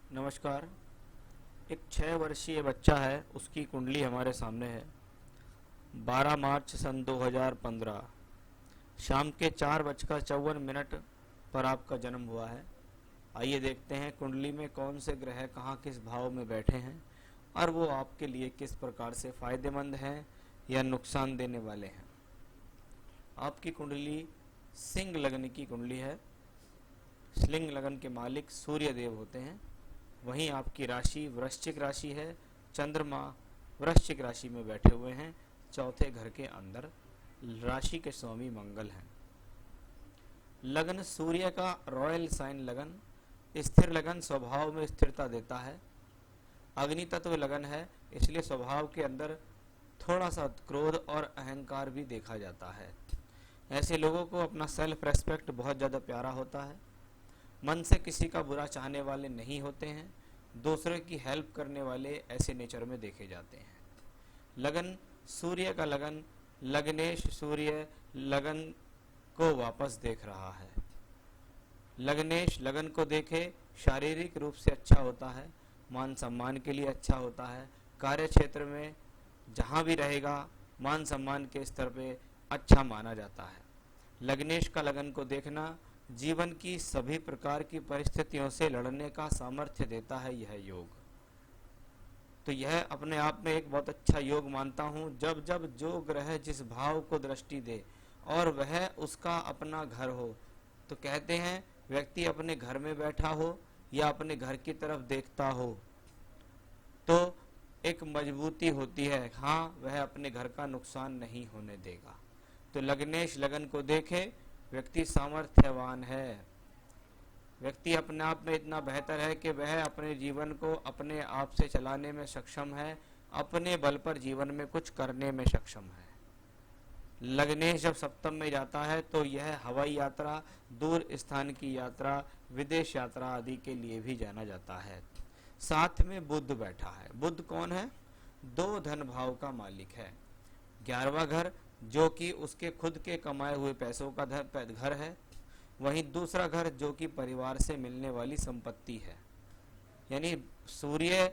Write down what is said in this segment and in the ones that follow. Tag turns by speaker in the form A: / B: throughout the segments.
A: नमस्कार। एक 6 वर्षीय बच्चा है, उसकी कुंडली हमारे सामने है। 12 मार्च सन 2015 शाम के 4:54 पर आपका जन्म हुआ है। आइए देखते हैं कुंडली में कौन से ग्रह कहाँ किस भाव में बैठे हैं और वो आपके लिए किस प्रकार से फायदेमंद हैं या नुकसान देने वाले हैं। आपकी कुंडली सिंह लगन की कुंडली है। सिंह लगन के मालिक सूर्य देव होते हैं। वहीं आपकी राशि वृश्चिक राशि है। चंद्रमा वृश्चिक राशि में बैठे हुए हैं, चौथे घर के अंदर। राशि के स्वामी मंगल हैं। लगन सूर्य का रॉयल साइन लगन, स्थिर लगन स्वभाव में स्थिरता देता है। अग्नि तत्व लगन है, इसलिए स्वभाव के अंदर थोड़ा सा क्रोध और अहंकार भी देखा जाता है। ऐसे लोगों को अपना सेल्फ रेस्पेक्ट बहुत ज़्यादा प्यारा होता है। मन से किसी का बुरा चाहने वाले नहीं होते हैं। दूसरे की हेल्प करने वाले ऐसे नेचर में देखे जाते हैं। लगन सूर्य का लगन, लग्नेश सूर्य लगन को वापस देख रहा है। लग्नेश लगन को देखे, शारीरिक रूप से अच्छा होता है, मान सम्मान के लिए अच्छा होता है। कार्य क्षेत्र में जहाँ भी रहेगा मान सम्मान के स्तर पे अच्छा माना जाता है। लग्नेश का लगन को देखना जीवन की सभी प्रकार की परिस्थितियों से लड़ने का सामर्थ्य देता है यह योग। तो यह अपने आप में एक बहुत अच्छा योग मानता हूँ। जब जब जो ग्रह जिस भाव को दृष्टि दे और वह उसका अपना घर हो, तो कहते हैं व्यक्ति अपने घर में बैठा हो या अपने घर की तरफ देखता हो तो एक मजबूती होती है। हाँ, वह अपने घर का नुकसान नहीं होने देगा। तो लग्नेश लगन को देखे, व्यक्ति सामर्थ्यवान है। व्यक्ति अपने आप में इतना बेहतर है कि वह अपने जीवन को अपने आप से चलाने में सक्षम है, अपने बल पर जीवन में कुछ करने में सक्षम है। लग्नेश जब सप्तम में जाता है तो यह हवाई यात्रा, दूर स्थान की यात्रा, विदेश यात्रा आदि के लिए भी जाना जाता है। साथ में बुध बैठा है। बुध कौन है? दो धन भाव का मालिक है। 11वां घर जो कि उसके खुद के कमाए हुए पैसों का घर है। वहीं दूसरा घर जो कि परिवार से मिलने वाली संपत्ति है। यानी सूर्य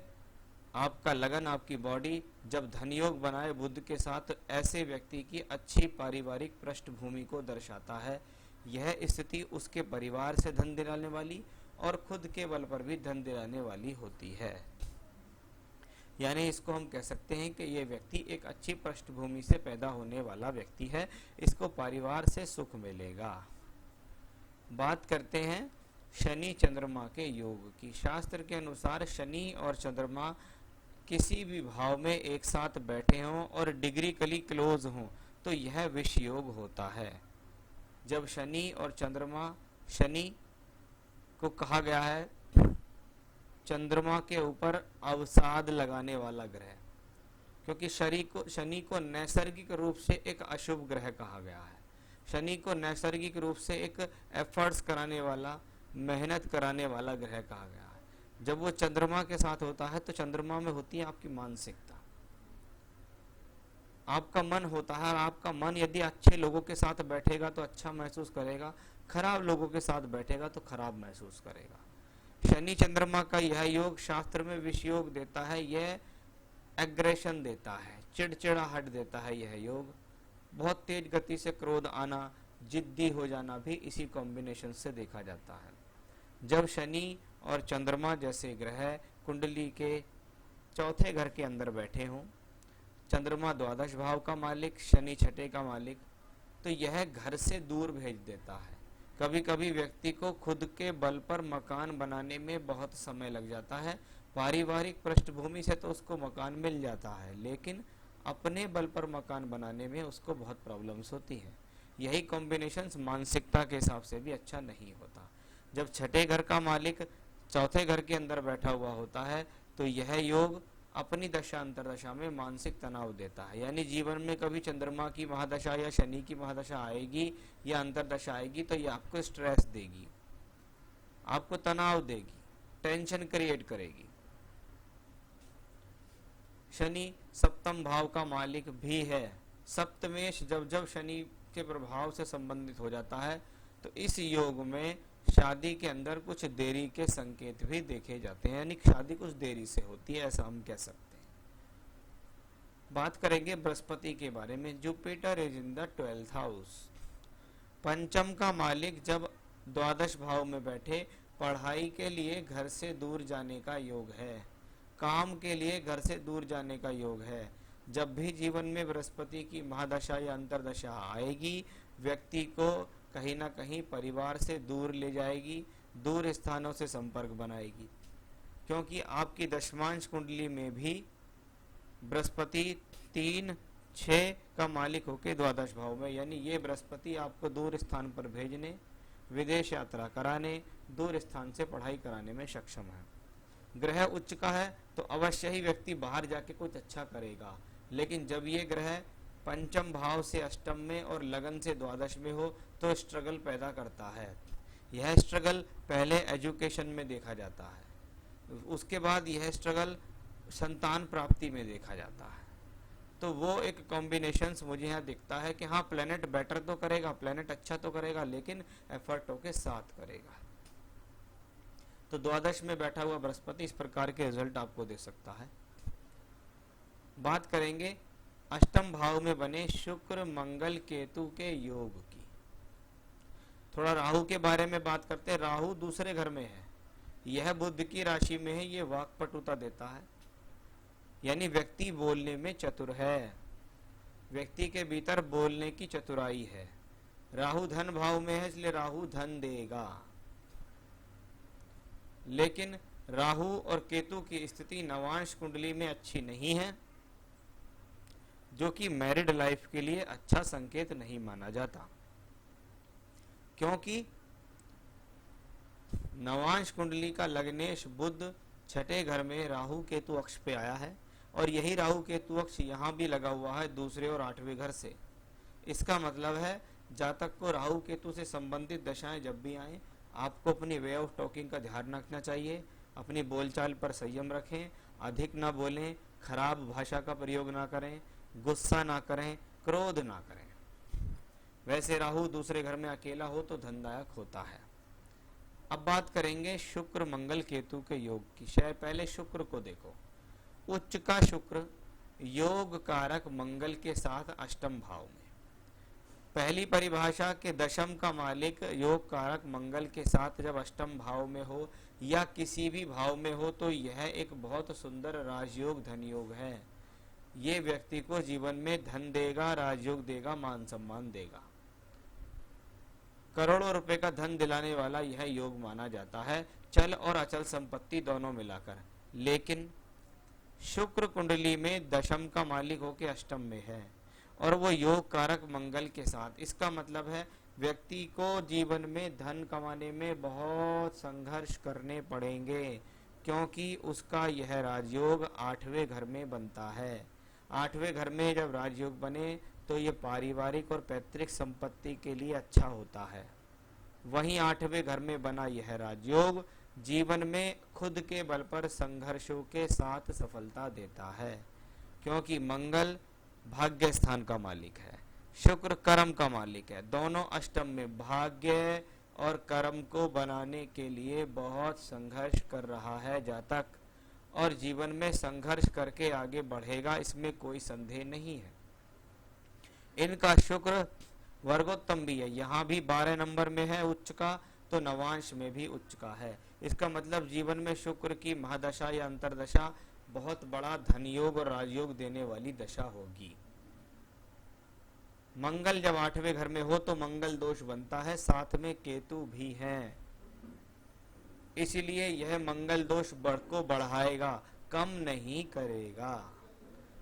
A: आपका लगन, आपकी बॉडी जब धन योग बनाए बुध के साथ, ऐसे व्यक्ति की अच्छी पारिवारिक पृष्ठभूमि को दर्शाता है। यह स्थिति उसके परिवार से धन दिलाने वाली और खुद के बल पर भी धन दिलाने वाली होती है। यानी इसको हम कह सकते हैं कि यह व्यक्ति एक अच्छी पृष्ठभूमि से पैदा होने वाला व्यक्ति है। इसको परिवार से सुख मिलेगा। बात करते हैं शनि चंद्रमा के योग की। शास्त्र के अनुसार शनि और चंद्रमा किसी भी भाव में एक साथ बैठे हों और डिग्रिकली क्लोज हों तो यह विष योग होता है। जब शनि और चंद्रमा, शनि को कहा गया है चंद्रमा के ऊपर अवसाद लगाने वाला ग्रह, क्योंकि शनि को नैसर्गिक रूप से एक अशुभ ग्रह कहा गया है। शनि को नैसर्गिक रूप से एक एफर्ट्स कराने वाला, मेहनत कराने वाला ग्रह कहा गया है। जब वो चंद्रमा के साथ होता है तो चंद्रमा में होती है आपकी मानसिकता, आपका मन होता है। आपका मन यदि अच्छे लोगों के साथ बैठेगा तो अच्छा महसूस करेगा, खराब लोगों के साथ बैठेगा तो खराब महसूस करेगा। शनि चंद्रमा का यह योग शास्त्र में विष योग देता है। यह एग्रेशन देता है, चिड़चिड़ाहट देता है। यह योग बहुत तेज गति से क्रोध आना, जिद्दी हो जाना भी इसी कॉम्बिनेशन से देखा जाता है। जब शनि और चंद्रमा जैसे ग्रह कुंडली के चौथे घर के अंदर बैठे हों, चंद्रमा द्वादश भाव का मालिक, शनि छठे का मालिक, तो यह घर से दूर भेज देता है। कभी कभी व्यक्ति को खुद के बल पर मकान बनाने में बहुत समय लग जाता है। पारिवारिक पृष्ठभूमि से तो उसको मकान मिल जाता है, लेकिन अपने बल पर मकान बनाने में उसको बहुत प्रॉब्लम्स होती है। यही कॉम्बिनेशंस मानसिकता के हिसाब से भी अच्छा नहीं होता। जब छठे घर का मालिक चौथे घर के अंदर बैठा हुआ होता है तो यह योग अपनी दशा अंतरदशा में मानसिक तनाव देता है। यानी जीवन में कभी चंद्रमा की महादशा या शनि की महादशा आएगी या अंतरदशा आएगी तो ये आपको स्ट्रेस देगी, आपको तनाव देगी, टेंशन क्रिएट करेगी। शनि सप्तम भाव का मालिक भी है। सप्तमेश जब जब शनि के प्रभाव से संबंधित हो जाता है तो इस योग में शादी के अंदर कुछ देरी के संकेत भी देखे जाते हैं, यानी शादी कुछ देरी से होती है, ऐसा हम कह सकते हैं। बात करेंगे बृहस्पति के बारे में। Jupiter is in the 12th house. पंचम का मालिक जब द्वादश भाव में बैठे, पढ़ाई के लिए घर से दूर जाने का योग है, काम के लिए घर से दूर जाने का योग है। जब भी जीवन में बृहस्पति की महादशा या अंतरदशा आएगी, व्यक्ति को कहीं ना कहीं परिवार से दूर ले जाएगी, दूर स्थानों से संपर्क बनाएगी, क्योंकि आपकी दशमांश कुंडली में भी बृहस्पति 3, 6 का मालिक होकर द्वादश भाव में, यानी ये बृहस्पति आपको दूर स्थान पर भेजने, विदेश यात्रा कराने, दूर स्थान से पढ़ाई कराने में सक्षम है। ग्रह उच्च का है तो अवश्य ही व्यक्ति बाहर जाके कुछ अच्छा करेगा, लेकिन जब ये ग्रह पंचम भाव से अष्टम में और लगन से द्वादश में हो तो स्ट्रगल पैदा करता है। यह स्ट्रगल पहले एजुकेशन में देखा जाता है, उसके बाद यह स्ट्रगल संतान प्राप्ति में देखा जाता है। तो वो एक कॉम्बिनेशंस मुझे यहाँ दिखता है कि हाँ, प्लेनेट बेटर तो करेगा, प्लेनेट अच्छा तो करेगा, लेकिन एफर्टों के साथ करेगा। तो द्वादश में बैठा हुआ बृहस्पति इस प्रकार के रिजल्ट आपको दे सकता है। बात करेंगे अष्टम भाव में बने शुक्र मंगल केतु के योग की। थोड़ा राहु के बारे में बात करते हैं। राहु दूसरे घर में है, यह बुध की राशि में है, ये वाक्पटुता देता है, यानी व्यक्ति बोलने में चतुर है, व्यक्ति के भीतर बोलने की चतुराई है। राहु धन भाव में है, इसलिए राहु धन देगा। लेकिन राहु और केतु की स्थिति नवांश कुंडली में अच्छी नहीं है, जो कि मैरिड लाइफ के लिए अच्छा संकेत नहीं माना जाता, क्योंकि नवांश कुंडली का लग्नेश बुध छठे घर में राहु केतु अक्ष पे आया है, और यही राहु केतु अक्ष यहाँ भी लगा हुआ है दूसरे और आठवें घर से। इसका मतलब है जातक को राहु केतु से संबंधित दशाएं जब भी आए, आपको अपनी वे ऑफ टॉकिंग का ध्यान रखना चाहिए, अपनी बोलचाल पर संयम रखें, अधिक ना बोलें, खराब भाषा का प्रयोग ना करें, गुस्सा ना करें, क्रोध ना करें। वैसे राहु दूसरे घर में अकेला हो तो धनदायक होता है। अब बात करेंगे शुक्र मंगल केतु के योग की। शायद पहले शुक्र को देखो। उच्च का शुक्र योग कारक मंगल के साथ अष्टम भाव में। पहली परिभाषा के दशम का मालिक योग कारक मंगल के साथ जब अष्टम भाव में हो या किसी भी भाव में हो तो यह एक बहुत सुंदर राजयोग धन योग है। ये व्यक्ति को जीवन में धन देगा, राजयोग देगा, मान सम्मान देगा, करोड़ों रुपए का धन दिलाने वाला यह योग माना जाता है, चल और अचल संपत्ति दोनों मिलाकर। लेकिन शुक्र कुंडली में दशम का मालिक होकर अष्टम में है और वो योग कारक मंगल के साथ। इसका मतलब है व्यक्ति को जीवन में धन कमाने में बहुत संघर्ष करने पड़ेंगे, क्योंकि उसका यह राजयोग आठवें घर में बनता है। आठवें घर में जब राजयोग बने तो ये पारिवारिक और पैतृक संपत्ति के लिए अच्छा होता है। वहीं आठवें घर में बना यह राजयोग जीवन में खुद के बल पर संघर्षों के साथ सफलता देता है, क्योंकि मंगल भाग्य स्थान का मालिक है, शुक्र कर्म का मालिक है। दोनों अष्टम में भाग्य और कर्म को बनाने के लिए बहुत संघर्ष कर रहा है जातक, और जीवन में संघर्ष करके आगे बढ़ेगा, इसमें कोई संदेह नहीं है। इनका शुक्र वर्गोत्तम भी है, यहाँ भी 12 नंबर में है उच्च का, तो नवांश में भी उच्च का है। इसका मतलब जीवन में शुक्र की महादशा या अंतरदशा बहुत बड़ा धनयोग और राजयोग देने वाली दशा होगी। मंगल जब आठवें घर में हो तो मंगल दोष बनता है, साथ में केतु भी है, इसलिए यह मंगल दोष को बढ़ाएगा, कम नहीं करेगा,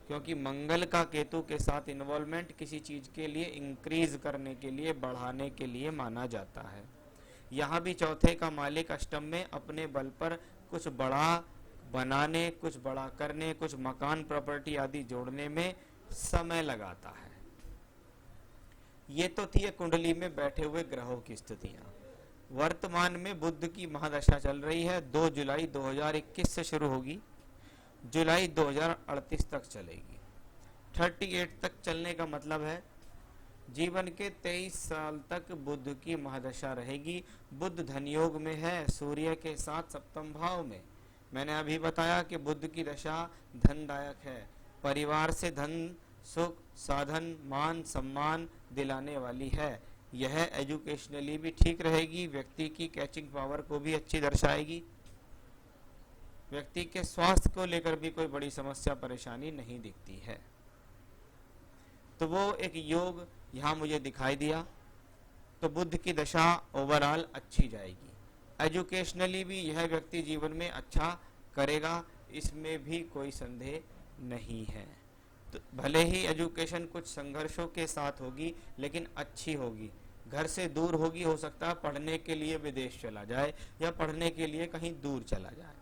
A: क्योंकि मंगल का केतु के साथ इन्वॉल्वमेंट किसी चीज के लिए इंक्रीज करने के लिए, बढ़ाने के लिए माना जाता है। यहाँ भी चौथे का मालिक अष्टम में अपने बल पर कुछ बड़ा बनाने, कुछ बड़ा करने, कुछ मकान प्रॉपर्टी आदि जोड़ने में समय लगाता है। ये तो थी कुंडली में बैठे हुए ग्रहों की स्थितियां। वर्तमान में बुध की महादशा चल रही है, 2 जुलाई 2021 से शुरू होगी, जुलाई 2038 तक चलेगी। 38 तक चलने का मतलब है जीवन के 23 साल तक बुध की महादशा रहेगी। बुध धन योग में है, सूर्य के साथ सप्तम भाव में। मैंने अभी बताया कि बुध की दशा धनदायक है, परिवार से धन, सुख, साधन, मान, सम्मान दिलाने वाली है। यह एजुकेशनली भी ठीक रहेगी, व्यक्ति की कैचिंग पावर को भी अच्छी दर्शाएगी। व्यक्ति के स्वास्थ्य को लेकर भी कोई बड़ी समस्या परेशानी नहीं दिखती है। तो वो एक योग यहाँ मुझे दिखाई दिया। तो बुध की दशा ओवरऑल अच्छी जाएगी। एजुकेशनली भी यह व्यक्ति जीवन में अच्छा करेगा, इसमें भी कोई संदेह नहीं है। तो भले ही एजुकेशन कुछ संघर्षों के साथ होगी, लेकिन अच्छी होगी। घर से दूर होगी, हो सकता है पढ़ने के लिए विदेश चला जाए या पढ़ने के लिए कहीं दूर चला जाए।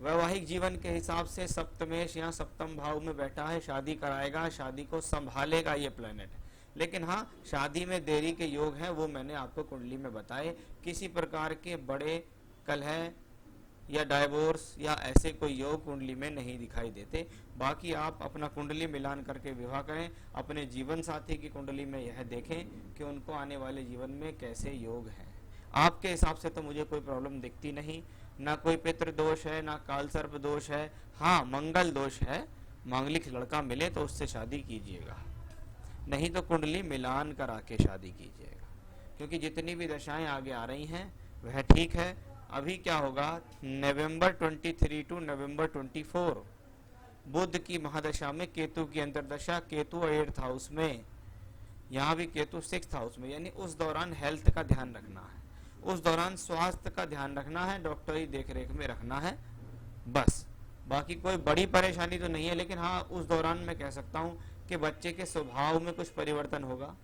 A: वैवाहिक जीवन के हिसाब से सप्तमेश यहाँ सप्तम भाव में बैठा है, शादी कराएगा, शादी को संभालेगा ये प्लेनेट। लेकिन हाँ, शादी में देरी के योग हैं, वो मैंने आपको कुंडली में बताए। किसी प्रकार के बड़े कलह या डाइवोर्स या ऐसे कोई योग कुंडली में नहीं दिखाई देते। बाकी आप अपना कुंडली मिलान करके विवाह करें, अपने जीवन साथी की कुंडली में यह देखें कि उनको आने वाले जीवन में कैसे योग हैं। आपके हिसाब से तो मुझे कोई प्रॉब्लम दिखती नहीं, ना कोई पितृ दोष है, ना काल सर्प दोष है। हाँ, मंगल दोष है, मांगलिक लड़का मिले तो उससे शादी कीजिएगा, नहीं तो कुंडली मिलान करा के शादी कीजिएगा, क्योंकि जितनी भी दशाएं आगे आ रही हैं वह ठीक है। अभी क्या होगा, नवंबर 23 टू नवंबर 24 बुध की महादशा में केतु की अंतरदशा, केतु 8th हाउस में, यहाँ भी केतु 6th हाउस में, यानी उस दौरान हेल्थ का ध्यान रखना है, उस दौरान स्वास्थ्य का ध्यान रखना है, डॉक्टरी देखरेख में रखना है, बस। बाकी कोई बड़ी परेशानी तो नहीं है। लेकिन हाँ, उस दौरान मैं कह सकता हूँ कि बच्चे के स्वभाव में कुछ परिवर्तन होगा,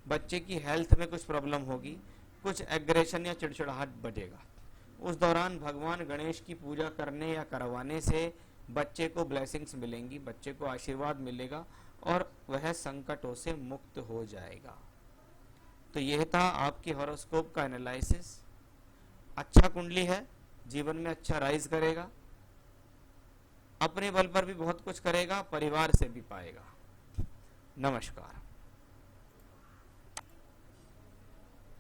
A: बच्चे की हेल्थ में कुछ प्रॉब्लम होगी, कुछ एग्रेशन या चिड़चिड़ाहट बढ़ेगा। उस दौरान भगवान गणेश की पूजा करने या करवाने से बच्चे को ब्लेसिंग्स मिलेंगी, बच्चे को आशीर्वाद मिलेगा और वह संकटों से मुक्त हो जाएगा। तो यह था आपकी हॉरोस्कोप का एनालिसिस। अच्छा कुंडली है, जीवन में अच्छा राइज करेगा, अपने बल पर भी बहुत कुछ करेगा, परिवार से भी पाएगा। नमस्कार।